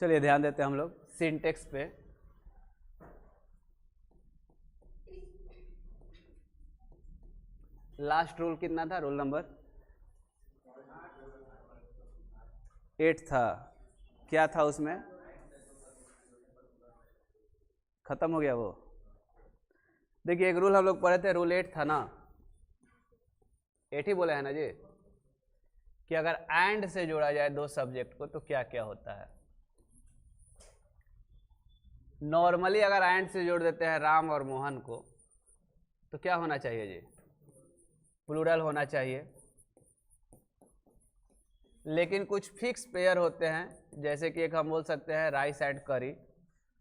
चलिए ध्यान देते हैं हम लोग सिंटेक्स पे। लास्ट रूल कितना था? रूल नंबर 8 था। क्या था उसमें? खत्म हो गया वो। देखिए एक रूल हम लोग पढ़े थे, रूल 8 था ना, 8 ही बोले हैं ना जी, कि अगर एंड से जोड़ा जाए दो सब्जेक्ट को तो क्या क्या होता है। नॉर्मली अगर एंड से जोड़ देते हैं राम और मोहन को तो क्या होना चाहिए जी? प्लूरल होना चाहिए। लेकिन कुछ फिक्स पेयर होते हैं, जैसे कि एक हम बोल सकते हैं राइस एंड करी,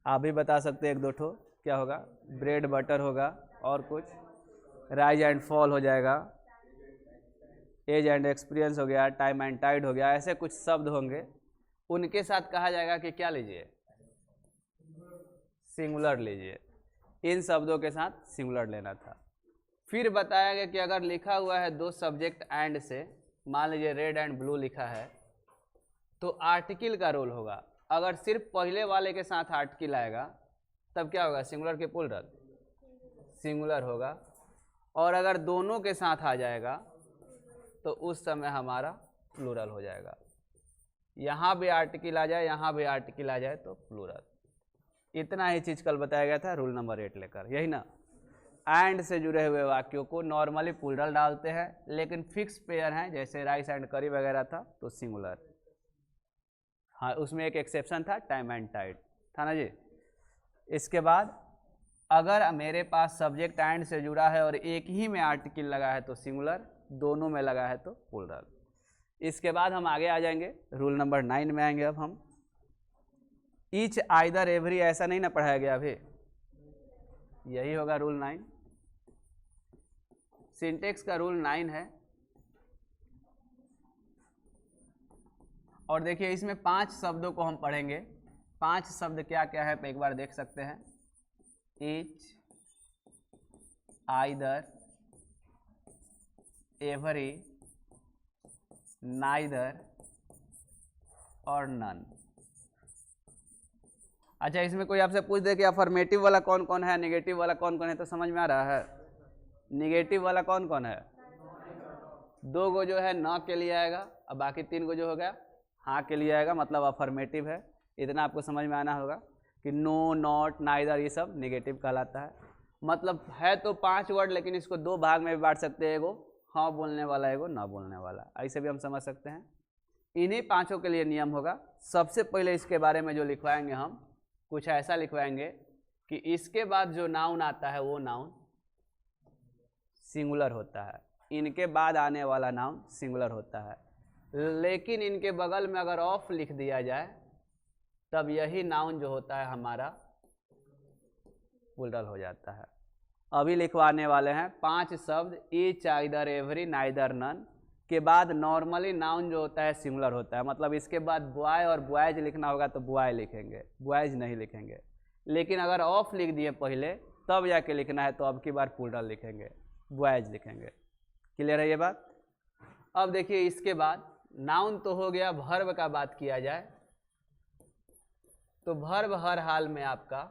आप भी बता सकते हैं एक दो ठो, क्या होगा? ब्रेड बटर होगा, और कुछ राइज एंड फॉल हो जाएगा, एज एंड एक्सपीरियंस हो गया, टाइम एंड टाइड हो गया, ऐसे कुछ शब्द होंगे, उनके साथ कहा जाएगा कि क्या लीजिए? सिंगुलर लीजिए। इन शब्दों के साथ सिंगुलर लेना था। फिर बताया गया कि अगर लिखा हुआ है दो सब्जेक्ट एंड से, मान लीजिए रेड एंड ब्लू लिखा है, तो आर्टिकल का रोल होगा। अगर सिर्फ पहले वाले के साथ आर्टिकल आएगा तब क्या होगा? सिंगुलर के प्लूरल? सिंगुलर होगा। और अगर दोनों के साथ आ जाएगा तो उस समय हमारा प्लूरल हो जाएगा। यहाँ भी आर्टिकल आ जाए, यहाँ भी आर्टिकल आ जाए तो प्लूरल। इतना ही चीज़ कल बताया गया था रूल नंबर 8 लेकर, यही ना। एंड से जुड़े हुए वाक्यों को नॉर्मली प्लूरल डालते हैं, लेकिन फिक्स पेयर हैं जैसे राइस एंड करी वगैरह था तो सिंगुलर। हाँ, उसमें एक एक्सेप्शन था, टाइम एंड टाइड था ना जी। इसके बाद अगर मेरे पास सब्जेक्ट एंड से जुड़ा है और एक ही में आर्टिकल लगा है तो सिंगुलर, दोनों में लगा है तो प्लूरल। इसके बाद हम आगे आ जाएंगे, रूल नंबर 9 में आएंगे। अब हम ईच आइदर एवरी ऐसा नहीं ना पढ़ाया गया अभी, यही होगा रूल 9। सिंटेक्स का रूल 9 है। और देखिए इसमें 5 शब्दों को हम पढ़ेंगे। 5 शब्द क्या क्या है एक बार देख सकते हैं। ईच, आइदर, एवरी, नाइदर और नन। अच्छा, इसमें कोई आपसे पूछ दे कि अफर्मेटिव वाला कौन कौन है, नेगेटिव वाला कौन कौन है, तो समझ में आ रहा है? नेगेटिव वाला कौन कौन है? 2 गो जो है न के लिए आएगा, और बाकी 3 गो जो हो गया हाँ के लिए आएगा, मतलब अफर्मेटिव है। इतना आपको समझ में आना होगा कि नो, नॉट, नाइदर ये सब नेगेटिव कहलाता है। मतलब है तो 5 वर्ड, लेकिन इसको 2 भाग में भी बांट सकते हैं, एगो हाँ बोलने वाला, एगो ना बोलने वाला, ऐसे भी हम समझ सकते हैं। इन्हीं 5 के लिए नियम होगा। सबसे पहले इसके बारे में जो लिखवाएंगे हम, कुछ ऐसा लिखवाएंगे कि इसके बाद जो नाउन आता है वो नाउन सिंगुलर होता है, इनके बाद आने वाला नाउन सिंगुलर होता है। लेकिन इनके बगल में अगर ऑफ लिख दिया जाए तब यही नाउन जो होता है हमारा प्लूरल हो जाता है। अभी लिखवाने वाले हैं 5 शब्द, each, either, every, neither, none के बाद नॉर्मली नाउन जो होता है सिंगुलर होता है। मतलब इसके बाद बॉय और बॉयज लिखना होगा तो बॉय लिखेंगे, बॉयज नहीं लिखेंगे। लेकिन अगर ऑफ लिख दिए पहले तब जाके लिखना है तो अब की बार प्लूरल लिखेंगे, बॉयज लिखेंगे। क्लियर है ये बात? अब देखिए इसके बाद नाउन तो हो गया। वर्ब का बात किया जाए तो वर्ब हर हाल में आपका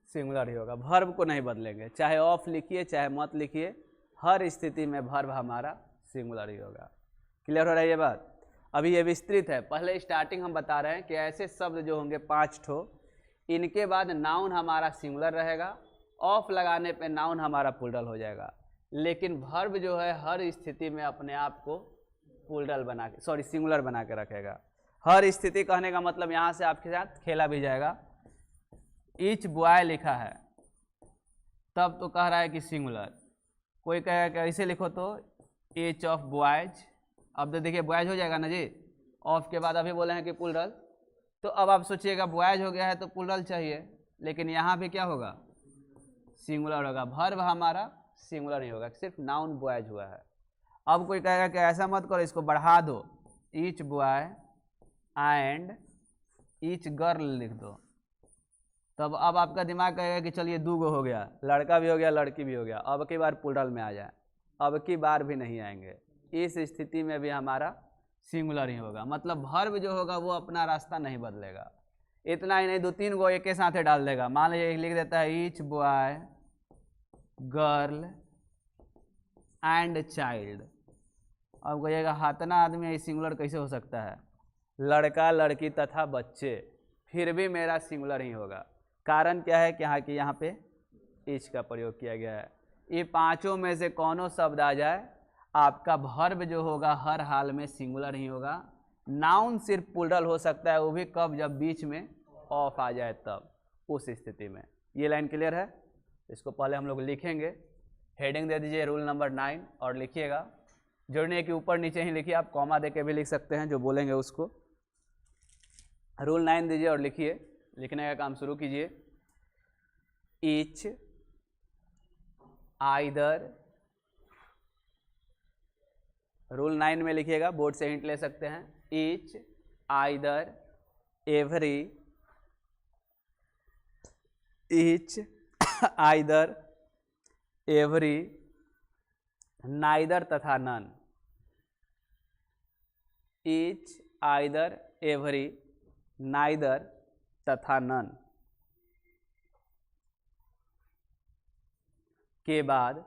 सिंगुलर ही होगा, वर्ब को नहीं बदलेंगे, चाहे ऑफ लिखिए चाहे मत लिखिए, हर स्थिति में वर्ब हमारा सिंगुलर ही होगा। क्लियर हो रहा है ये बात? अभी ये विस्तृत है, पहले स्टार्टिंग हम बता रहे हैं कि ऐसे शब्द जो होंगे 5 ठो, इनके बाद नाउन हमारा सिंगुलर रहेगा, ऑफ लगाने पे नाउन हमारा प्लूरल हो जाएगा। लेकिन वर्ब जो है हर स्थिति में अपने आप को प्लूरल बना के, सॉरी सिंगुलर बना के रखेगा। हर स्थिति कहने का मतलब यहाँ से आपके साथ खेला भी जाएगा। ईच बॉय लिखा है तब तो कह रहा है कि सिंगुलर। कोई कहेगा कि ऐसे लिखो तो ईच ऑफ बॉयज, अब तो देखिए बॉयज हो जाएगा ना जी, ऑफ के बाद अभी बोले हैं कि प्लूरल, तो अब आप सोचिएगा बॉयज हो गया है तो प्लूरल चाहिए, लेकिन यहाँ भी क्या होगा? सिंगुलर होगा। वर्ब हमारा सिंगुलर नहीं होगा, सिर्फ नाउन बॉयज हुआ है। अब कोई कहेगा कि ऐसा मत करो, इसको बढ़ा दो, each boy and each girl लिख दो, तब अब आपका दिमाग कहेगा कि चलिए 2 गो हो गया, लड़का भी हो गया लड़की भी हो गया, अब की बार प्लूरल में आ जाए। अब की बार भी नहीं आएंगे, इस स्थिति में भी हमारा सिंगुलर ही होगा, मतलब वर्ब जो होगा वो अपना रास्ता नहीं बदलेगा। इतना ही नहीं, 2-3 गो एक के साथ ही डाल देगा। मान लीजिए लिख देता है each boy girl and child. अब कहिएगा हाथना आदमी सिंगुलर कैसे हो सकता है, लड़का लड़की तथा बच्चे, फिर भी मेरा सिंगुलर ही होगा। कारण क्या है कि यहाँ पे ईच का प्रयोग किया गया है। ये पांचों में से कौनों शब्द आ जाए, आपका वर्ब जो होगा हर हाल में सिंगुलर ही होगा। नाउन सिर्फ प्लूरल हो सकता है, वो भी कब, जब बीच में ऑफ आ जाए तब, उस स्थिति में। ये लाइन क्लियर है? इसको पहले हम लोग लिखेंगे। हेडिंग दे दीजिए रूल नंबर 9 और लिखिएगा। जोड़ने के ऊपर नीचे ही लिखिए, आप कॉमा दे के भी लिख सकते हैं, जो बोलेंगे उसको। रूल 9 दीजिए और लिखिए, लिखने का काम शुरू कीजिए। ईच आइदर, रूल 9 में लिखिएगा, बोर्ड से हिंट ले सकते हैं। Each either every, each either every, neither तथा none. Each either every, neither तथा नन के बाद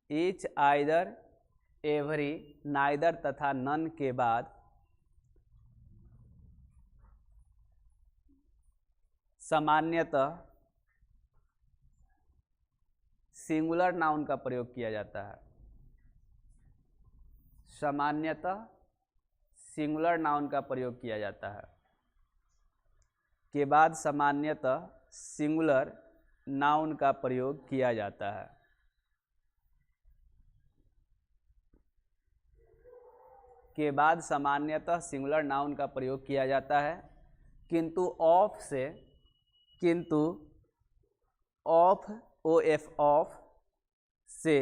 ईच आइदर एवरी, नाइदर तथा नन के बाद सामान्यतः सिंगुलर नाउन का प्रयोग किया जाता है। सामान्यतः सिंगुलर नाउन का प्रयोग किया जाता है। के बाद सामान्यतः सिंगुलर नाउन का प्रयोग किया जाता है। के बाद सामान्यतः सिंगुलर नाउन का प्रयोग किया जाता है, किंतु ऑफ से, किंतु ऑफ, ओ एफ ऑफ से,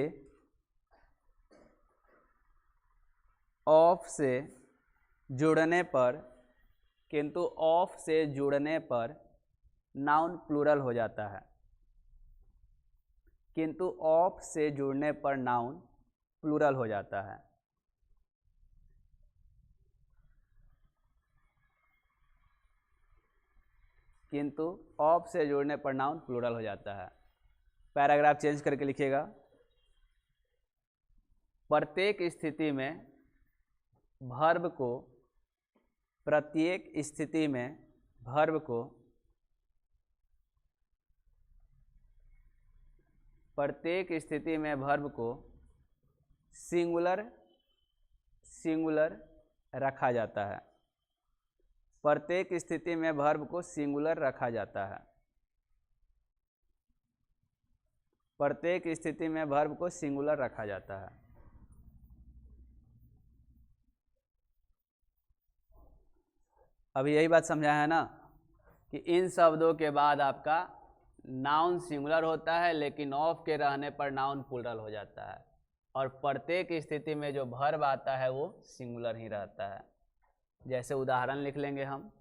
ऑफ से जुड़ने पर, किंतु ऑफ से जुड़ने पर नाउन प्लूरल हो जाता है। किंतु ऑफ से जुड़ने पर नाउन प्लूरल हो जाता है। किंतु ऑफ से जुड़ने पर नाउन प्लूरल हो जाता है। पैराग्राफ चेंज करके लिखिएगा। प्रत्येक स्थिति में वर्ब को, प्रत्येक स्थिति में वर्ब को, प्रत्येक स्थिति में वर्ब को सिंगुलर, सिंगुलर रखा जाता है। प्रत्येक स्थिति में वर्ब को सिंगुलर रखा जाता है। प्रत्येक स्थिति में वर्ब को सिंगुलर रखा जाता है। अभी यही बात समझा है ना कि इन शब्दों के बाद आपका नाउन सिंगुलर होता है, लेकिन ऑफ के रहने पर नाउन प्लूरल हो जाता है, और प्रत्येक स्थिति में जो वर्ब आता है वो सिंगुलर ही रहता है। जैसे उदाहरण लिख लेंगे हम।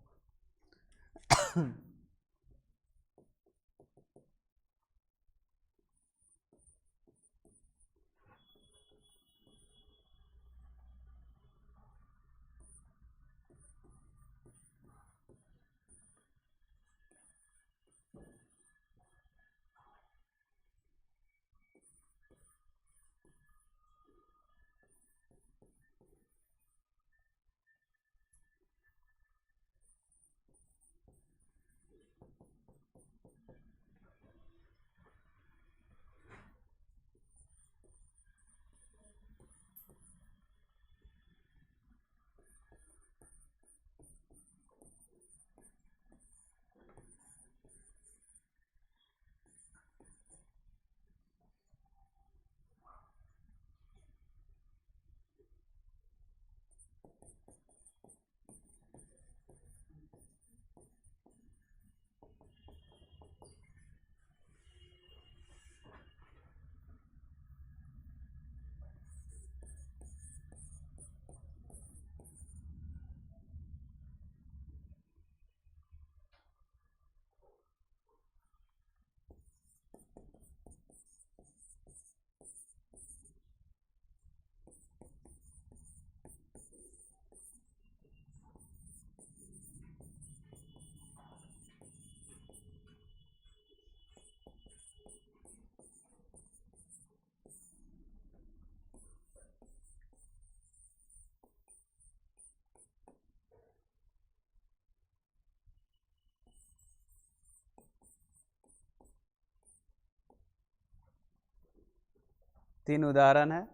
3 उदाहरण है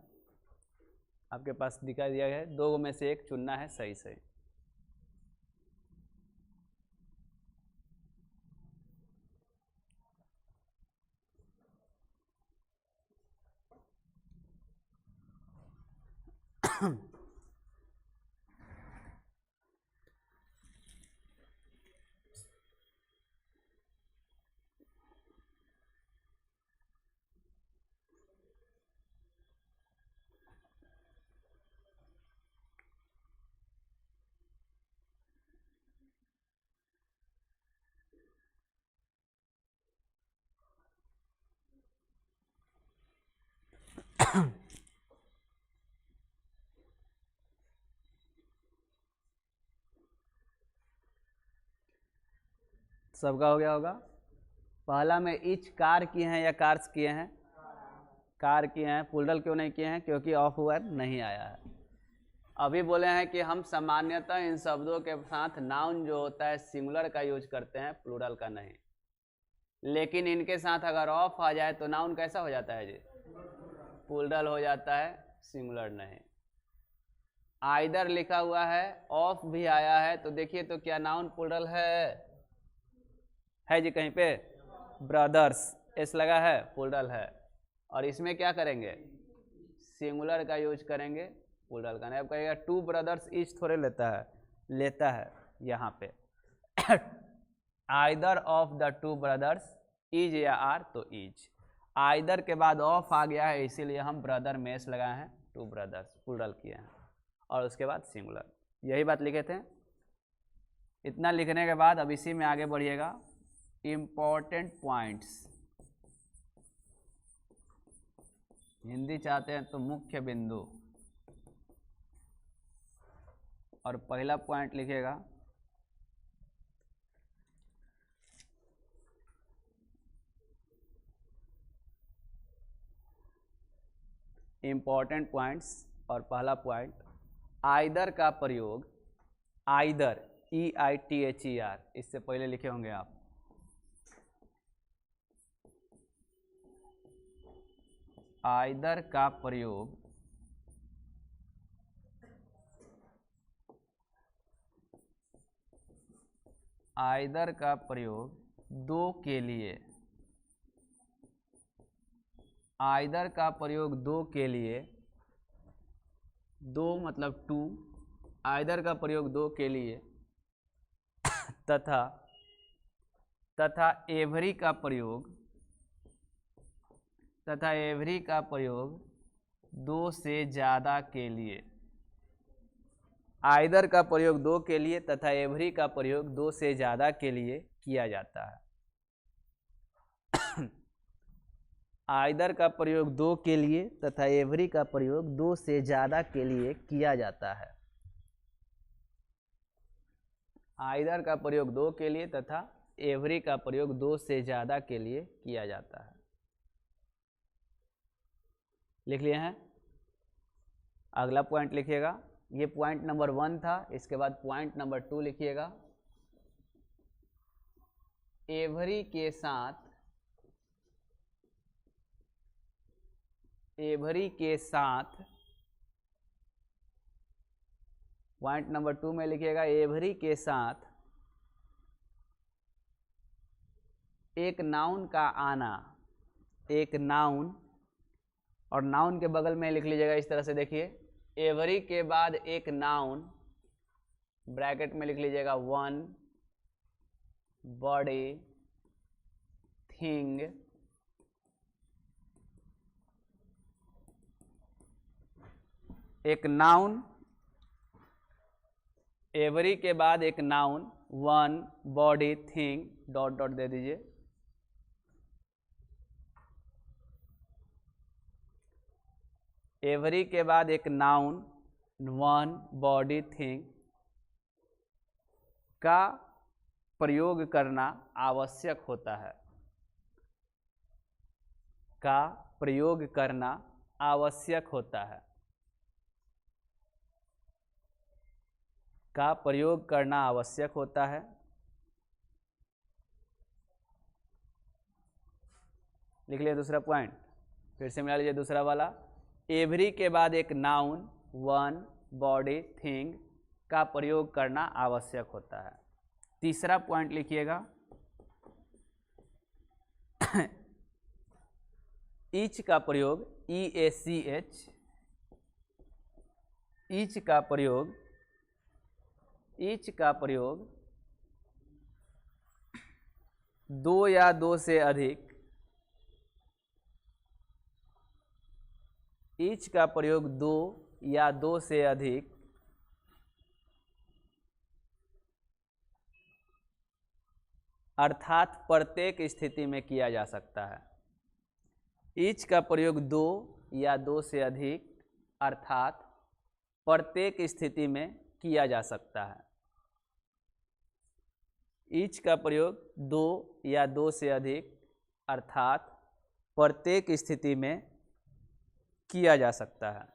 आपके पास दिखा दिया गया है, 2 में से एक चुनना है सही सही। सबका हो गया होगा। पहला में इच कार किए हैं या कार्स किए हैं? कार किए हैं। प्लूरल क्यों नहीं किए हैं? क्योंकि ऑफ वर्ड नहीं आया है। अभी बोले हैं कि हम सामान्यतः इन शब्दों के साथ नाउन जो होता है सिंगुलर का यूज करते हैं, प्लूरल का नहीं। लेकिन इनके साथ अगर ऑफ आ जाए तो नाउन कैसा हो जाता है जी? प्लूरल हो जाता है, सिंगुलर नहीं। आइदर लिखा हुआ है, ऑफ भी आया है, तो देखिए तो क्या नाउन प्लूरल है जी? कहीं पे ब्रदर्स एस लगा है, प्लूरल है। और इसमें क्या करेंगे? सिंगुलर का यूज करेंगे, प्लूरल का नहीं। अब कहेगा 2 ब्रदर्स ईच थोड़े लेता है यहाँ पे। Either of the 2 brothers is या आर, तो इज। आइदर के बाद ऑफ आ गया है, इसीलिए हम ब्रदर में एस लगाए हैं, 2 ब्रदर्स प्लूरल किए हैं। और उसके बाद सिंगुलर, यही बात लिखे थे। इतना लिखने के बाद अब इसी में आगे बढ़िएगा। इम्पोर्टेंट पॉइंट्स, हिंदी चाहते हैं तो मुख्य बिंदु। और पहला पॉइंट लिखेगा इम्पोर्टेंट पॉइंट्स। और पहला पॉइंट, आइदर का प्रयोग, आइदर EITHER, इससे पहले लिखे होंगे आप। आइदर का प्रयोग दो के लिए, आइदर का प्रयोग दो के लिए, 2 मतलब 2, आइदर का प्रयोग 2 के लिए, तथा एवरी का प्रयोग, 2 से ज़्यादा के लिए। आइदर का प्रयोग 2 के लिए तथा एवरी का प्रयोग 2 से ज़्यादा के लिए किया जाता है। आइदर का प्रयोग 2 के लिए तथा एवरी का प्रयोग 2 से ज़्यादा के लिए किया जाता है। आइदर का प्रयोग 2 के लिए तथा एवरी का प्रयोग 2 से ज़्यादा के लिए किया जाता है। लिख लिए हैं? अगला पॉइंट लिखिएगा। ये पॉइंट नंबर 1 था, इसके बाद पॉइंट नंबर 2 लिखिएगा। एवरी के साथ, पॉइंट नंबर 2 में लिखिएगा एवरी के साथ एक नाउन का आना, एक नाउन। और नाउन के बगल में लिख लीजिएगा इस तरह से, देखिए एवरी के बाद एक नाउन, ब्रैकेट में लिख लीजिएगा 1 बॉडी थिंग। एक नाउन, एवरी के बाद एक noun, 1 body thing, dot dot दे दीजिए। एवरी के बाद एक नाउन, 1 बॉडी थिंग का प्रयोग करना आवश्यक होता है, का प्रयोग करना आवश्यक होता है, का प्रयोग करना आवश्यक होता है। लिख लिया दूसरा पॉइंट, फिर से मिला लीजिए दूसरा वाला। एवरी के बाद एक नाउन, वन, बॉडी, थिंग का प्रयोग करना आवश्यक होता है। तीसरा पॉइंट लिखिएगा, ईच का प्रयोग, EACH, ईच का प्रयोग, ईच का प्रयोग दो या दो से अधिक, ईच का प्रयोग दो या दो से अधिक अर्थात प्रत्येक स्थिति में किया जा सकता है। ईच का प्रयोग दो या दो से अधिक अर्थात प्रत्येक स्थिति में किया जा सकता है। ईच का प्रयोग दो या दो से अधिक अर्थात प्रत्येक स्थिति में किया जा सकता है।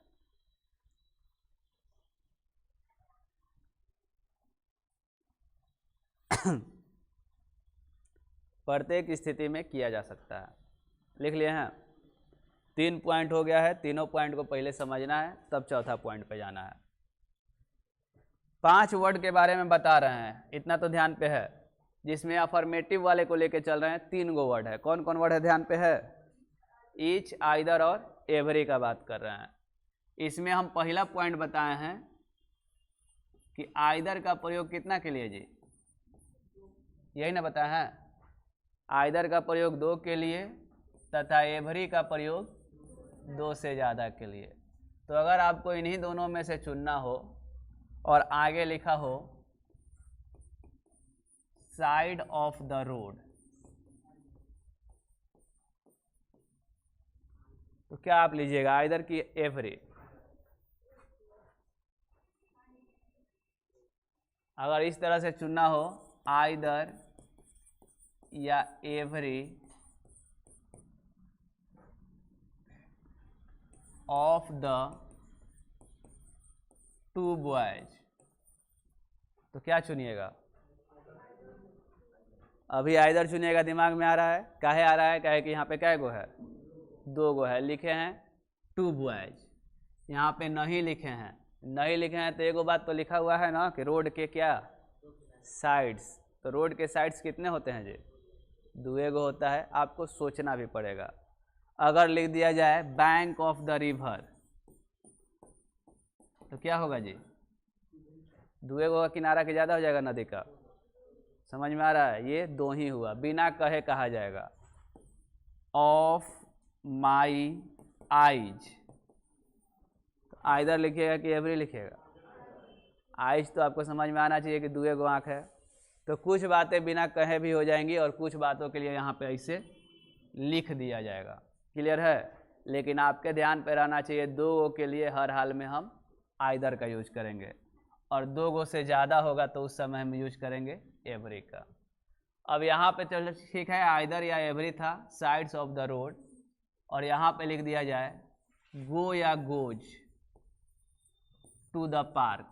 प्रत्येक स्थिति में किया जा सकता है। लिख लिए हैं? 3 पॉइंट हो गया है। तीनों पॉइंट को पहले समझना है, तब चौथा पॉइंट पे जाना है। 5 वर्ड के बारे में बता रहे हैं, इतना तो ध्यान पे है, जिसमें अफर्मेटिव वाले को लेके चल रहे हैं। 3 गो वर्ड है। कौन कौन वर्ड है ध्यान पे है? ईच, आइदर और एवरी का बात कर रहे हैं। इसमें हम पहला पॉइंट बताए हैं कि आइदर का प्रयोग कितना के लिए जी? यही ना बताया है? आइदर का प्रयोग 2 के लिए तथा एवरी का प्रयोग 2 से ज़्यादा के लिए। तो अगर आपको इन्हीं दोनों में से चुनना हो और आगे लिखा हो साइड ऑफ द रोड, तो क्या आप लीजिएगा, आइदर की एवरी? अगर इस तरह से चुनना हो आइदर या एवरी ऑफ द 2 बॉयज, तो क्या चुनिएगा? अभी आइदर चुनिएगा, दिमाग में आ रहा है। काहे आ रहा है? काहे कि यहाँ पे क्या गो है? 2 गो है। लिखे हैं 2 बॉयज, यहाँ पे नहीं लिखे हैं। नहीं लिखे हैं तो एगो बात तो लिखा हुआ है ना कि रोड के क्या साइड्स। तो रोड के साइड्स कितने होते हैं जी? 2 गो होता है। आपको सोचना भी पड़ेगा। अगर लिख दिया जाए बैंक ऑफ द रिवर, तो क्या होगा जी? 2 गो का किनारा के ज़्यादा हो जाएगा नदी का। समझ में आ रहा है? ये 2 ही हुआ, बिना कहे कहा जाएगा। ऑफ माई आइज, तो आइदर लिखिएगा कि एवरी लिखिएगा? आइज तो आपको समझ में आना चाहिए कि 2 गो आँख है। तो कुछ बातें बिना कहे भी हो जाएंगी और कुछ बातों के लिए यहाँ पे ऐसे लिख दिया जाएगा। क्लियर है? लेकिन आपके ध्यान पे रहना चाहिए 2 गो के लिए हर हाल में हम आइदर का यूज करेंगे, और 2 गो से ज़्यादा होगा तो उस समय हम यूज करेंगे एवरी का। अब यहाँ पे चलो ठीक है, आइदर या एवरी था, साइड्स ऑफ द रोड, और यहाँ पे लिख दिया जाए गो या गोज टू द पार्क,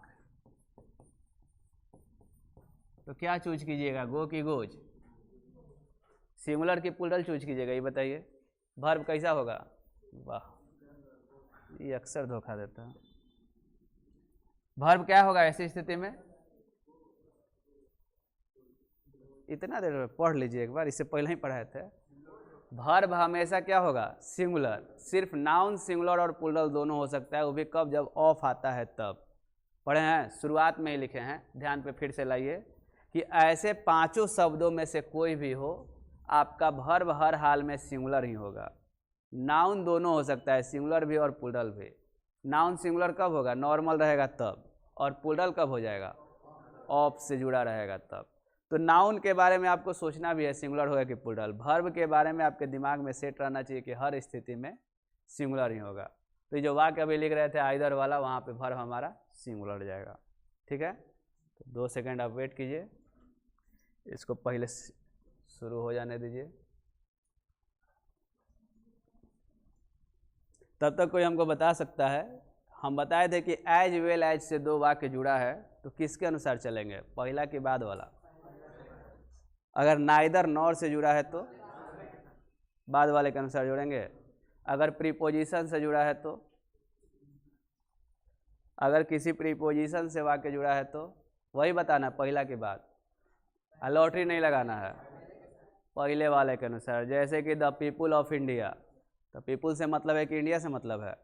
तो क्या चूज कीजिएगा? गो की गोज? सिंगुलर की प्लूरल चूज कीजिएगा? ये बताइए वर्ब कैसा होगा? वाह, ये अक्सर धोखा देता है। वर्ब क्या होगा ऐसी स्थिति में? इतना देर पढ़ लीजिए एक बार, इससे पहले ही पढ़ाए थे। वर्ब हमेशा क्या होगा? सिंगुलर। सिर्फ नाउन सिंगुलर और प्लूरल दोनों हो सकता है, वो भी कब? जब ऑफ आता है तब। पढ़े हैं? शुरुआत में ही लिखे हैं, ध्यान पे फिर से लाइए कि ऐसे 5 शब्दों में से कोई भी हो, आपका वर्ब हर हाल में सिंगुलर ही होगा। नाउन दोनों हो सकता है, सिंगुलर भी और प्लूरल भी। नाउन सिंगुलर कब होगा? नॉर्मल रहेगा तब। और प्लूरल कब हो जाएगा? ऑफ से जुड़ा रहेगा तब। तो नाउन के बारे में आपको सोचना भी है सिंगुलर होगा कि प्लूरल। वर्ब के बारे में आपके दिमाग में सेट रहना चाहिए कि हर स्थिति में सिंगुलर ही होगा। तो ये जो वाक्य अभी लिख रहे थे आइदर वाला, वहाँ पे वर्ब हमारा सिंगुलर जाएगा। ठीक है? तो 2 सेकेंड आप वेट कीजिए, इसको पहले शुरू हो जाने दीजिए। तब तक कोई हमको बता सकता है? हम बताए थे कि एज वेल एज से 2 वाक्य जुड़ा है, तो किसके अनुसार चलेंगे? पहला के बाद वाला? अगर नाइदर नॉर से जुड़ा है तो बाद वाले के अनुसार जोड़ेंगे। अगर प्रीपोजिशन से जुड़ा है तो अगर किसी प्रीपोजिशन से वाक्य जुड़ा है तो वही बताना पहला की बात, लॉटरी नहीं लगाना है, पहले वाले के अनुसार। जैसे कि द पीपुल ऑफ इंडिया, तो पीपुल से मतलब है कि इंडिया से मतलब है,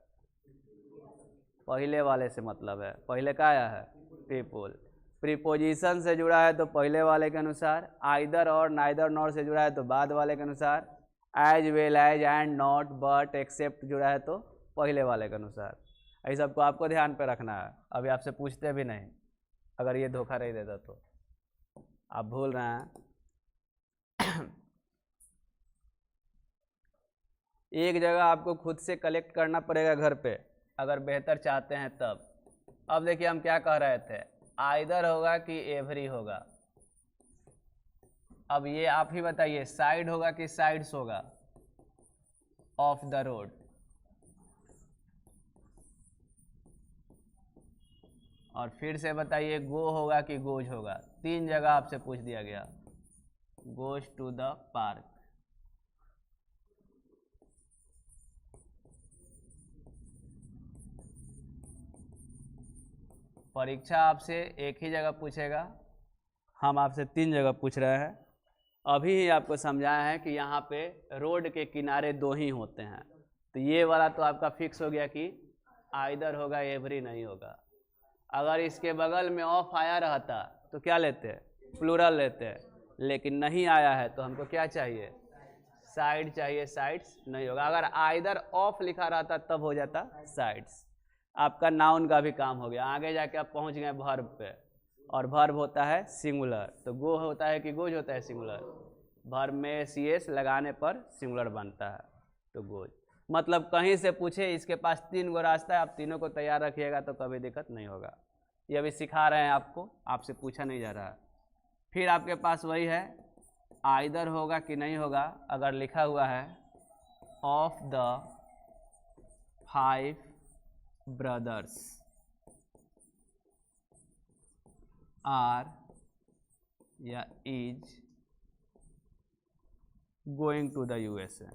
पहले वाले से मतलब है, पहले का आया है पीपुल। प्रीपोजिशन से जुड़ा है तो पहले वाले के अनुसार, आइदर और नाइदर नॉर से जुड़ा है तो बाद वाले के अनुसार, as well as and not but except जुड़ा है तो पहले वाले के अनुसार। ये सबको आपको ध्यान पे रखना है, अभी आपसे पूछते भी नहीं, अगर ये धोखा नहीं देता तो आप भूल रहे हैं। एक जगह आपको खुद से कलेक्ट करना पड़ेगा घर पे, अगर बेहतर चाहते हैं तब। अब देखिए हम क्या कह रहे थे, आइदर होगा कि एवरी होगा। अब ये आप ही बताइए, साइड होगा कि साइड्स होगा ऑफ द रोड? और फिर से बताइए, गो होगा कि गोज होगा? 3 जगह आपसे पूछ दिया गया, गोज टू द पार्क। परीक्षा आपसे एक ही जगह पूछेगा, हम आपसे 3 जगह पूछ रहे हैं। अभी ही आपको समझाया है कि यहाँ पे रोड के किनारे 2 ही होते हैं, तो ये वाला तो आपका फिक्स हो गया कि आइदर होगा, एवरी नहीं होगा। अगर इसके बगल में ऑफ आया रहता तो क्या लेते हैं, प्लूरल लेते हैं, लेकिन नहीं आया है तो हमको क्या चाहिए, साइड चाहिए, साइड्स नहीं होगा। अगर आइदर ऑफ लिखा रहता तब हो जाता साइड्स। आपका नाउन का भी काम हो गया। आगे जाके आप पहुंच गए वर्ब पे, और वर्ब होता है सिंगुलर, तो गो होता है कि गोज होता है सिंगुलर? वर्ब में सी लगाने पर सिंगुलर बनता है, तो गोज। मतलब कहीं से पूछे, इसके पास 3 गो रास्ता है, आप तीनों को तैयार रखिएगा तो कभी दिक्कत नहीं होगा। ये अभी सिखा रहे हैं आपको, आपसे पूछा नहीं जा रहा है। फिर आपके पास वही है, आइदर होगा कि नहीं होगा। अगर लिखा हुआ है ऑफ द 5 brothers are या is going to the USA,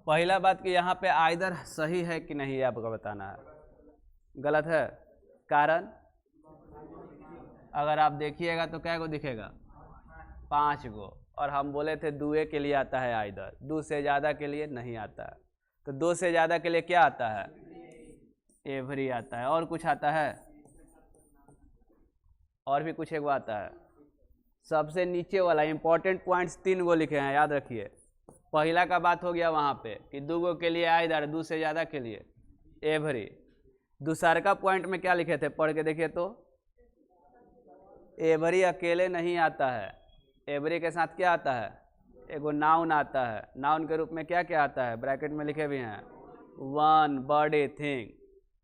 पहला बात कि यहाँ पे आइदर सही है कि नहीं, आपको बताना है। गलत है, कारण अगर आप देखिएगा तो क्या गो दिखेगा, 5 गो, और हम बोले थे 2 के लिए आता है आइदर, 2 से ज़्यादा के लिए नहीं आता है। तो 2 से ज़्यादा के लिए क्या आता है, एवरी आता है। और कुछ आता है, और भी कुछ एक बात आता है। सबसे नीचे वाला इंपॉर्टेंट पॉइंट्स 3 गो लिखे हैं, याद रखिए। पहला का बात हो गया वहाँ पे कि 2 गो के लिए आइदर, 2 से ज़्यादा के लिए एवरी। दूसरा का पॉइंट में क्या लिखे थे, पढ़ के देखिए तो, एवरी अकेले नहीं आता है, एवरी के साथ क्या आता है, एगो नाउन आता है। नाउन के रूप में क्या क्या आता है, ब्रैकेट में लिखे भी हैं, 1 बॉडी थिंग।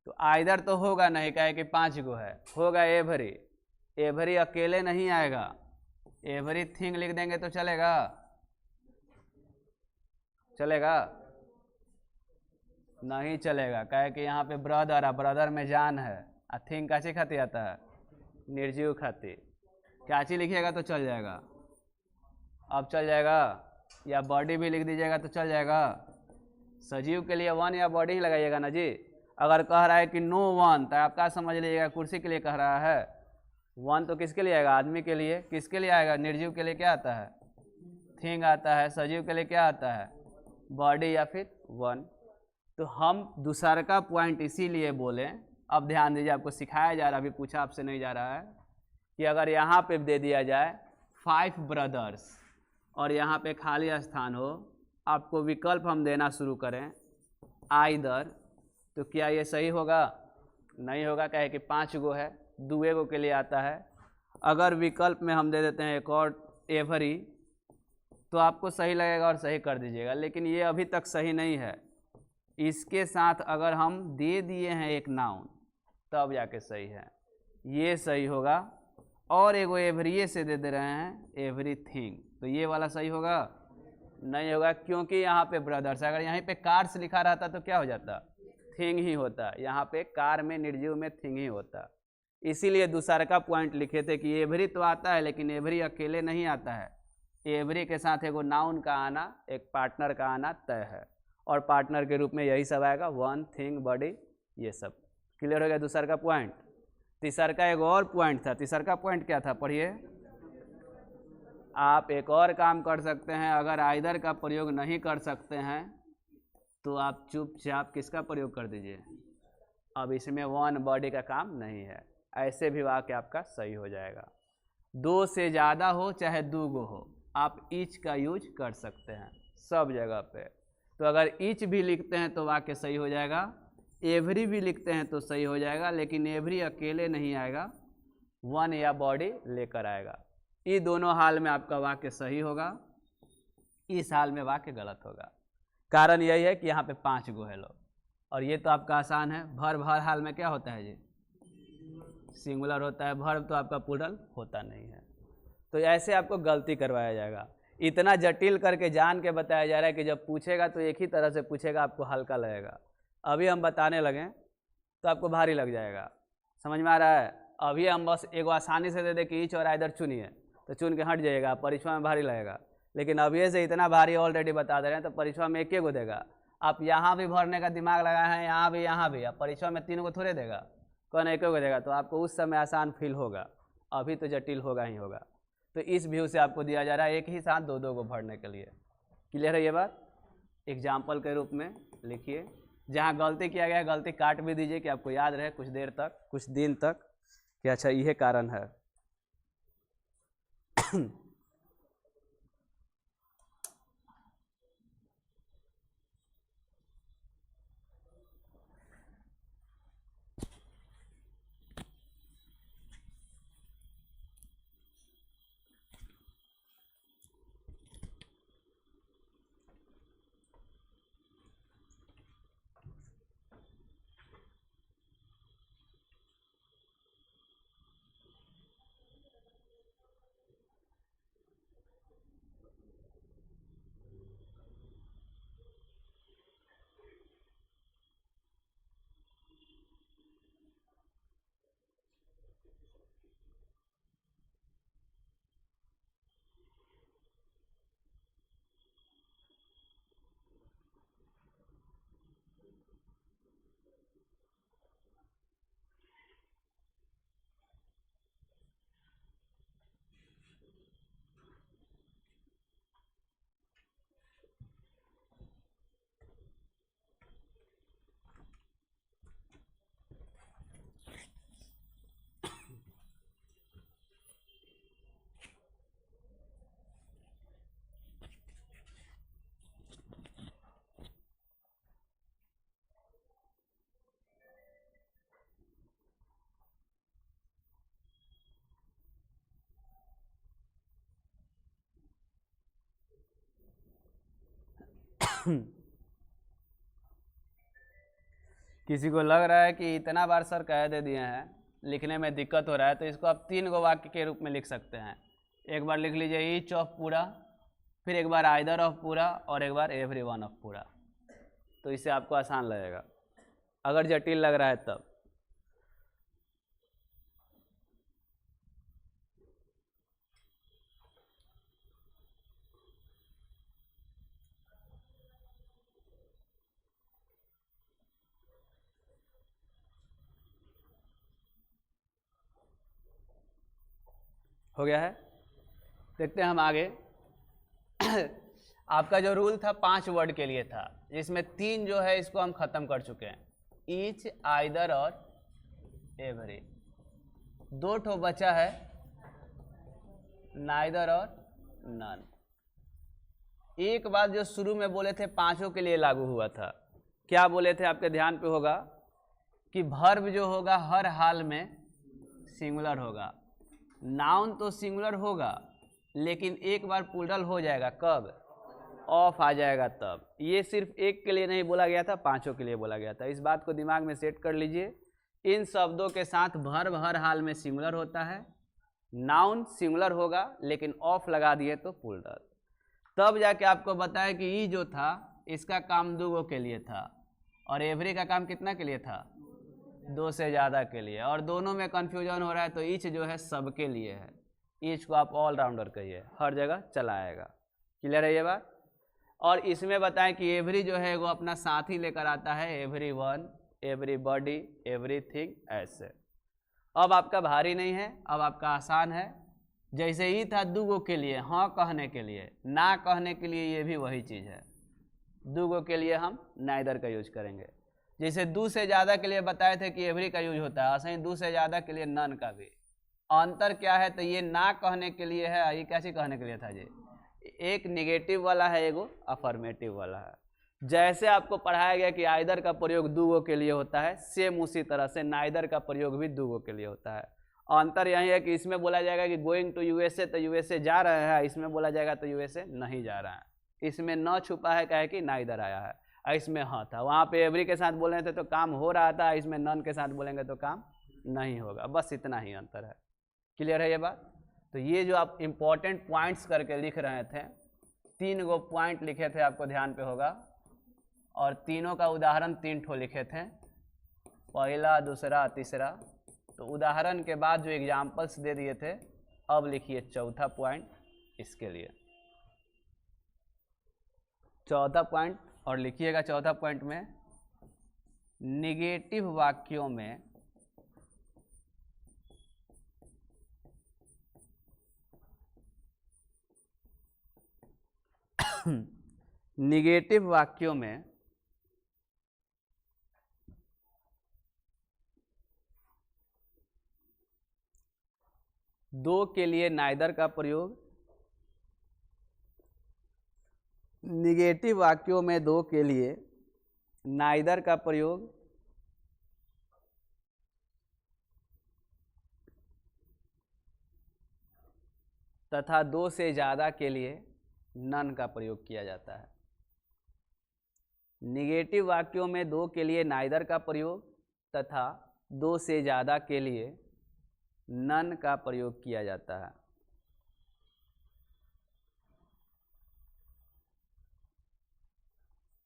तो आइदर तो होगा नहीं, कहे कि 5 गो है, होगा एवरी। एवरी अकेले नहीं आएगा, एवरी थिंग लिख देंगे तो चलेगा, चलेगा नहीं चलेगा। कहे कि यहाँ पे ब्रदर है, ब्रदर में जान है, आ थिंग काची खाती आता है, निर्जीव खाती। काची लिखिएगा तो चल जाएगा, अब चल जाएगा। या बॉडी भी लिख दीजिएगा तो चल जाएगा। सजीव के लिए 1 या बॉडी ही लगाइएगा ना जी। अगर कह रहा है कि नो 1, तो आप क्या समझ लीजिएगा, कुर्सी के लिए कह रहा है। 1 तो किसके लिए आएगा, आदमी के लिए। किसके लिए आएगा, निर्जीव के लिए क्या आता है, थिंग आता है। सजीव के लिए क्या आता है, बॉडी या फिर 1। तो हम दूसरा का पॉइंट इसीलिए बोले, अब ध्यान दीजिए, आपको सिखाया जा रहा है, अभी पूछा आपसे नहीं जा रहा है, कि अगर यहाँ पे दे दिया जाए 5 ब्रदर्स और यहाँ पे खाली स्थान हो, आपको विकल्प हम देना शुरू करें आइदर, तो क्या ये सही होगा, नहीं होगा। कहे कि 5 गो है, 2 गो के लिए आता है। अगर विकल्प में हम दे देते हैं एक और एवरी, तो आपको सही लगेगा और सही कर दीजिएगा, लेकिन ये अभी तक सही नहीं है। इसके साथ अगर हम दे दिए हैं एक नाउन, तब जाके सही है, ये सही होगा। और एगो एवरी से दे रहे हैं एवरीथिंग, तो ये वाला सही होगा, नहीं होगा, क्योंकि यहाँ पे ब्रदर्स। अगर यहीं पे कार्स लिखा रहता तो क्या हो जाता, थिंग ही होता। यहाँ पे कार में निर्जीव में थिंग ही होता। इसीलिए दूसरा का पॉइंट लिखे थे कि एवरी तो आता है, लेकिन एवरी अकेले नहीं आता है, एवरी के साथ एगो नाउन का आना, एक पार्टनर का आना तय है, और पार्टनर के रूप में यही सब आएगा, वन, थिंग, बॉडी, ये सब। क्लियर हो गया दूसरा का पॉइंट। तीसरा का एक और पॉइंट था, तीसरा का पॉइंट क्या था पढ़िए। आप एक और काम कर सकते हैं, अगर आइदर का प्रयोग नहीं कर सकते हैं तो आप चुपचाप किसका प्रयोग कर दीजिए। अब इसमें वन बॉडी का काम नहीं है, ऐसे भी वाक्य आपका सही हो जाएगा। दो से ज़्यादा हो चाहे दो गो हो, आप ईच का यूज कर सकते हैं सब जगह पे। तो अगर ईच भी लिखते हैं तो वाक्य सही हो जाएगा, एवरी भी लिखते हैं तो सही हो जाएगा, लेकिन एवरी अकेले नहीं आएगा, वन या बॉडी लेकर आएगा। ये दोनों हाल में आपका वाक्य सही होगा, इस हाल में वाक्य गलत होगा। कारण यही है कि यहाँ पे 5 गो है लोग, और ये तो आपका आसान है। वर्ब हर हाल में क्या होता है जी, सिंगुलर होता है, वर्ब तो आपका प्लूरल होता नहीं है। तो ऐसे आपको गलती करवाया जाएगा। इतना जटिल करके जान के बताया जा रहा है कि जब पूछेगा तो एक ही तरह से पूछेगा, आपको हल्का लगेगा। अभी हम बताने लगें तो आपको भारी लग जाएगा। समझ में आ रहा है? अभी हम बस एगो आसानी से दे दे कि ईच और आइदर चुनिए, तो चुन के हट जाइएगा, परीक्षा में भारी लगेगा। लेकिन अभी से इतना भारी ऑलरेडी बता दे रहे हैं तो परीक्षा में एक गो देगा। आप यहाँ भी भरने का दिमाग लगाए हैं, यहाँ भी, अब परीक्षा में 3 गो थोड़े देगा, कौन एक गो देगा। तो आपको उस समय आसान फील होगा, अभी तो जटिल होगा ही होगा। तो इस व्यू से आपको दिया जा रहा है एक ही साथ 2-2 गो भरने के लिए। क्लियर है ये बात? एग्जाम्पल के रूप में लिखिए, जहाँ गलती किया गया गलती काट भी दीजिए कि आपको याद रहे कुछ देर तक, कुछ दिन तक कि अच्छा यह कारण है। किसी को लग रहा है कि इतना बार सर कह दे दिए हैं, लिखने में दिक्कत हो रहा है, तो इसको आप 3 गो वाक्य के रूप में लिख सकते हैं। एक बार लिख लीजिए ईच ऑफ पूरा, फिर एक बार आइदर ऑफ पूरा, और एक बार एवरी वन ऑफ पूरा। तो इससे आपको आसान लगेगा, अगर जटिल लग रहा है तब। हो गया है? देखते हैं हम आगे। आपका जो रूल था 5 वर्ड के लिए था, जिसमें 3 जो है इसको हम खत्म कर चुके हैं, ईच, आइदर और एवरी। 2 ठो बचा है, नाइदर और नन। एक बात जो शुरू में बोले थे 5 के लिए लागू हुआ था, क्या बोले थे आपके ध्यान पे होगा कि वर्ब जो होगा हर हाल में सिंगुलर होगा। नाउन तो सिंगुलर होगा, लेकिन एक बार प्लूरल हो जाएगा, कब? ऑफ आ जाएगा तब। ये सिर्फ एक के लिए नहीं बोला गया था, 5 के लिए बोला गया था। इस बात को दिमाग में सेट कर लीजिए। इन शब्दों के साथ वर्ब हर हाल में सिंगुलर होता है, नाउन सिंगुलर होगा लेकिन ऑफ लगा दिए तो प्लूरल। तब जाके आपको बताया कि ई जो था इसका काम 2 गो के लिए था, और एवरी का काम कितना के लिए था? 2 से ज़्यादा के लिए। और दोनों में कन्फ्यूजन हो रहा है, तो ईच जो है सबके लिए है। ईच को आप ऑलराउंडर कहिए, हर जगह चला आएगा। क्लियर है ये बात। और इसमें बताएं कि एवरी जो है वो अपना साथी लेकर आता है, एवरी वन, एवरीबॉडी, एवरीथिंग, ऐसे। अब आपका भारी नहीं है, अब आपका आसान है। जैसे ही था दूगो के लिए, हाँ कहने के लिए, ना कहने के लिए, ये भी वही चीज़ है। दूगो के लिए हम नाइदर का यूज करेंगे। जैसे दू से ज़्यादा के लिए बताए थे कि एवरी का यूज होता है, ऐसे ही दू से ज़्यादा के लिए नन का भी। अंतर क्या है, तो ये ना कहने के लिए है, ये कैसे कहने के लिए था जी, एक निगेटिव वाला है, एगो अफर्मेटिव वाला है। जैसे आपको पढ़ाया गया कि आइदर का प्रयोग दूगो के लिए होता है, सेम उसी तरह से नाइदर का प्रयोग भी दूगो के लिए होता है। अंतर यही है कि इसमें बोला जाएगा कि गोइंग टू यूएसए, तो यूएसए जा रहे हैं, इसमें बोला जाएगा तो यूएसए नहीं जा रहा है। इसमें न छुपा है, क्या है कि नाइदर आया है, इसमें हाँ था। वहाँ पे एवरी के साथ बोल रहे थे तो काम हो रहा था, इसमें नन के साथ बोलेंगे तो काम नहीं होगा। बस इतना ही अंतर है। क्लियर है ये बात। तो ये जो आप इम्पोर्टेंट पॉइंट्स करके लिख रहे थे, 3 गो पॉइंट लिखे थे, आपको ध्यान पे होगा, और तीनों का उदाहरण 3 ठो लिखे थे, पहला, दूसरा, तीसरा। तो उदाहरण के बाद जो एग्जाम्पल्स दे दिए थे, अब लिखिए चौथा पॉइंट इसके लिए, चौथा पॉइंट। और लिखिएगा चौथा पॉइंट में, निगेटिव वाक्यों में निगेटिव वाक्यों में दो के लिए नाइदर का प्रयोग, निगेटिव वाक्यों में दो के लिए नाइदर का प्रयोग तथा 2 से ज़्यादा के लिए नन का प्रयोग किया जाता है। निगेटिव वाक्यों में 2 के लिए नाइदर का प्रयोग तथा 2 से ज़्यादा के लिए नन का प्रयोग किया जाता है।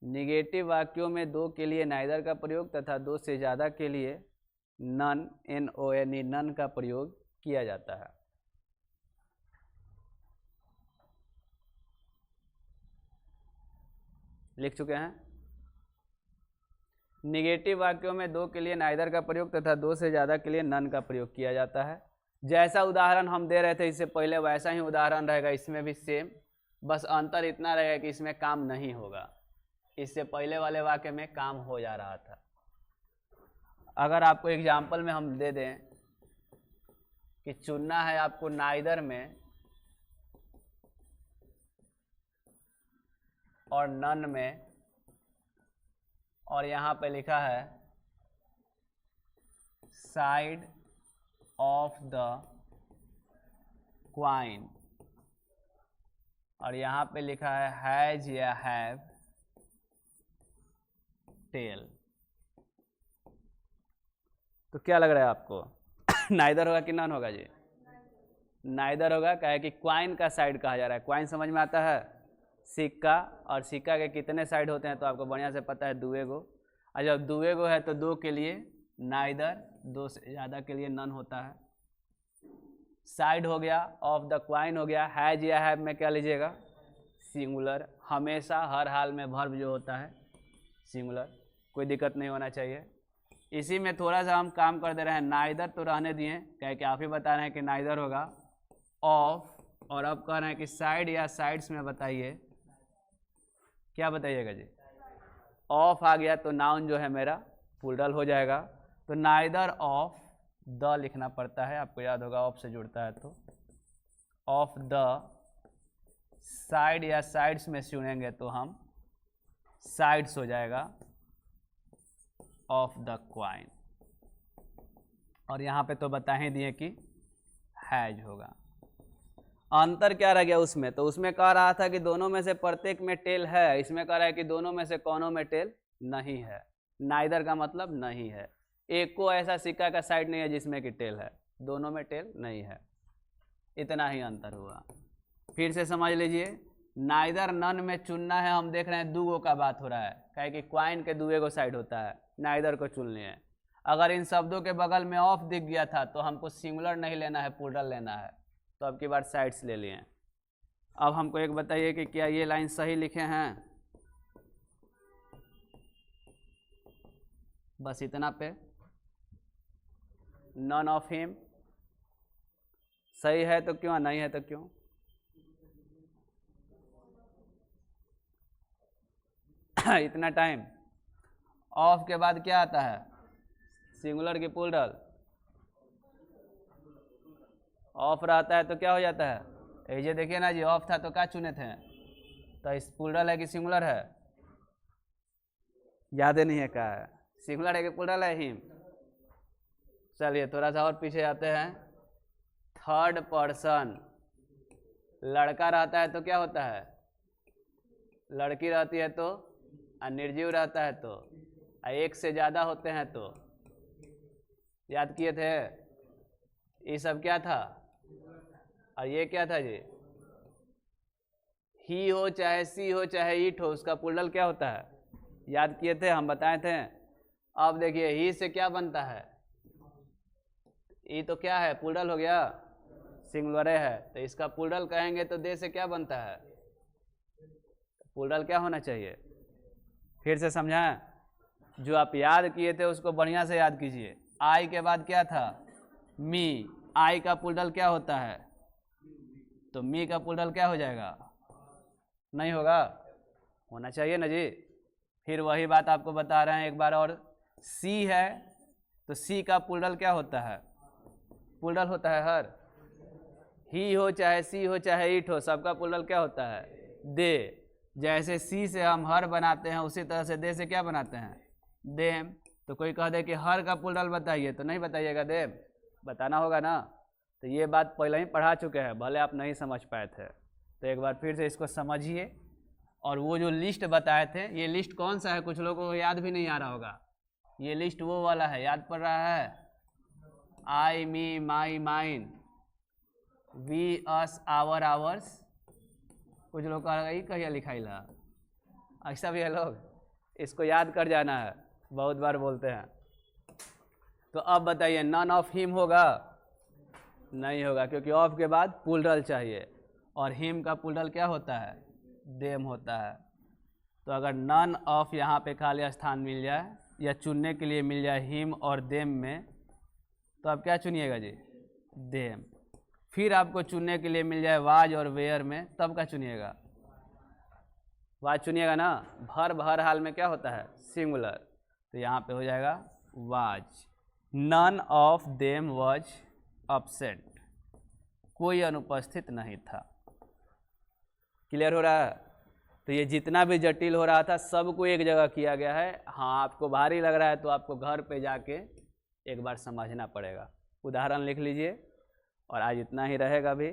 निगेटिव वाक्यों में 2 के लिए नाइदर का प्रयोग तथा 2 से ज़्यादा के लिए नन, NON, नन का प्रयोग किया जाता है। लिख चुके हैं। निगेटिव वाक्यों में 2 के लिए नाइदर का प्रयोग तथा 2 से ज़्यादा के लिए नन का प्रयोग किया जाता है। जैसा उदाहरण हम दे रहे थे इससे पहले, वैसा ही उदाहरण रहेगा इसमें भी सेम, बस अंतर इतना रहेगा कि इसमें काम नहीं होगा, इससे पहले वाले वाक्य में काम हो जा रहा था। अगर आपको एग्जाम्पल में हम दे दें कि चुनना है आपको नाइदर में और नन में, और यहाँ पे लिखा है साइड ऑफ द क्वाइन, और यहाँ पे लिखा है हैज या हैव टेल, तो क्या लग रहा है आपको? नाइदर होगा कि नन होगा जी? नाइदर होगा। क्या है कि क्वाइन का साइड कहा जा रहा है। क्वाइन समझ में आता है? सिक्का, और सिक्का के कितने साइड होते हैं तो आपको बढ़िया से पता है, 2 गो। और जब 2 गो है तो 2 के लिए नाइदर, 2 से ज़्यादा के लिए नन होता है। साइड हो गया, ऑफ द क्वाइन हो गया, हैज या हैव में क्या लीजिएगा? सिंगुलर। हमेशा हर हाल में वर्ब जो होता है सिंगुलर, कोई दिक्कत नहीं होना चाहिए। इसी में थोड़ा सा हम काम कर दे रहे हैं, नाइदर तो रहने दिए, क्या कि आप ही बता रहे हैं कि नाइदर होगा ऑफ, और अब कह रहे हैं कि साइड या साइड्स में बताइए, क्या बताइएगा जी? ऑफ आ गया तो नाउन जो है मेरा प्लूरल हो जाएगा, तो नाइदर ऑफ द लिखना पड़ता है, आपको याद होगा ऑफ से जुड़ता है तो। ऑफ द साइड या साइड्स में सुनेंगे तो हम साइड्स हो जाएगा, ऑफ द क्वाइन। और यहाँ पे तो बता ही दिए कि हैज होगा। अंतर क्या रह गया उसमें? तो उसमें कह रहा था कि दोनों में से प्रत्येक में टेल है, इसमें कह रहा है कि दोनों में से कौनों में टेल नहीं है। नाइदर का मतलब नहीं है, एक को ऐसा सिक्का का साइड नहीं है जिसमें कि टेल है, दोनों में टेल नहीं है। इतना ही अंतर हुआ। फिर से समझ लीजिए, नाइदर नन में चुनना है, हम देख रहे हैं 2 गो का बात हो रहा है, क्या कि क्वाइन के 2 गो साइड होता है, नाइदर को चुननी है। अगर इन शब्दों के बगल में ऑफ दिख गया था तो हमको सिंगुलर नहीं लेना है, प्लूरल लेना है, तो अब की बार साइड्स ले लिए। अब हमको एक बताइए कि क्या ये लाइन सही लिखे हैं? बस इतना पे। नन ऑफ हिम सही है तो क्यों, नहीं है तो क्यों? इतना टाइम। ऑफ के बाद क्या आता है? सिंगुलर की प्लूरल। ऑफ रहता है तो क्या हो जाता है? ये देखिए ना जी, ऑफ था तो क्या चुने थे? तो इस प्लूरल है कि सिंगुलर है? याद नहीं है क्या है? सिंगुलर है कि प्लूरल है? हिम। चलिए थोड़ा सा और पीछे आते हैं। Third person. लड़का रहता है तो क्या होता है? लड़की रहती है तो, और निर्जीव रहता है तो, एक से ज़्यादा होते हैं तो। याद किए थे? ये सब क्या था? और ये क्या था जी? ही हो चाहे सी हो चाहे इट हो, उसका प्लूरल क्या होता है? याद किए थे, हम बताए थे। अब देखिए ही से क्या बनता है? ये तो क्या है? प्लूरल हो गया, सिंगुलर है। तो इसका प्लूरल कहेंगे तो दे से क्या बनता है? प्लूरल क्या होना चाहिए? फिर से समझाएं? जो आप याद किए थे उसको बढ़िया से याद कीजिए। आई के बाद क्या था? मी। आई का प्लूरल क्या होता है? तो मी का प्लूरल क्या हो जाएगा? नहीं होगा? होना चाहिए ना जी। फिर वही बात आपको बता रहे हैं एक बार और। सी है तो सी का प्लूरल क्या होता है? प्लूरल होता है हर। ही हो चाहे सी हो चाहे इट हो, सबका प्लूरल क्या होता है? दे। जैसे सी से हम हर बनाते हैं उसी तरह से दे से क्या बनाते हैं? देम। तो कोई कह दे कि हर का प्लूरल बताइए, तो नहीं बताइएगा, देम बताना होगा ना। तो ये बात पहले ही पढ़ा चुके हैं, भले आप नहीं समझ पाए थे। तो एक बार फिर से इसको समझिए। और वो जो लिस्ट बताए थे, ये लिस्ट कौन सा है? कुछ लोगों को याद भी नहीं आ रहा होगा। ये लिस्ट वो वाला है, याद पड़ रहा है? I, me, my, mine, we, us, our, ours. कुछ लोग कह रहे कहिए लिखाई ला, ऐसा भी है लोग। इसको याद कर जाना है, बहुत बार बोलते हैं। तो अब बताइए, नन ऑफ हिम होगा? नहीं होगा, क्योंकि ऑफ के बाद प्लूरल चाहिए, और हिम का प्लूरल क्या होता है? देम होता है। तो अगर नन ऑफ यहाँ पे खाली स्थान मिल जाए या चुनने के लिए मिल जाए हिम और देम में, तो आप क्या चुनिएगा जी? देम। फिर आपको चुनने के लिए मिल जाए वाज और वेयर में, तब क्या चुनिएगा? वाज चुनिएगा ना। वर्ब हर हाल में क्या होता है? सिंगुलर। तो यहाँ पे हो जाएगा was. None of them was absent. कोई अनुपस्थित नहीं था। क्लियर हो रहा है? तो ये जितना भी जटिल हो रहा था सबको एक जगह किया गया है। हाँ, आपको भारी लग रहा है तो आपको घर पे जाके एक बार समझना पड़ेगा। उदाहरण लिख लीजिए, और आज इतना ही रहेगा। भी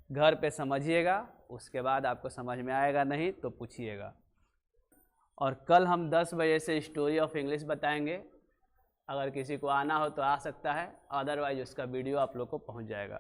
घर पे समझिएगा, उसके बाद आपको समझ में आएगा नहीं तो पूछिएगा। और कल हम 10 बजे से स्टोरी ऑफ इंग्लिश बताएंगे। अगर किसी को आना हो तो आ सकता है, अदरवाइज उसका वीडियो आप लोग को पहुंच जाएगा।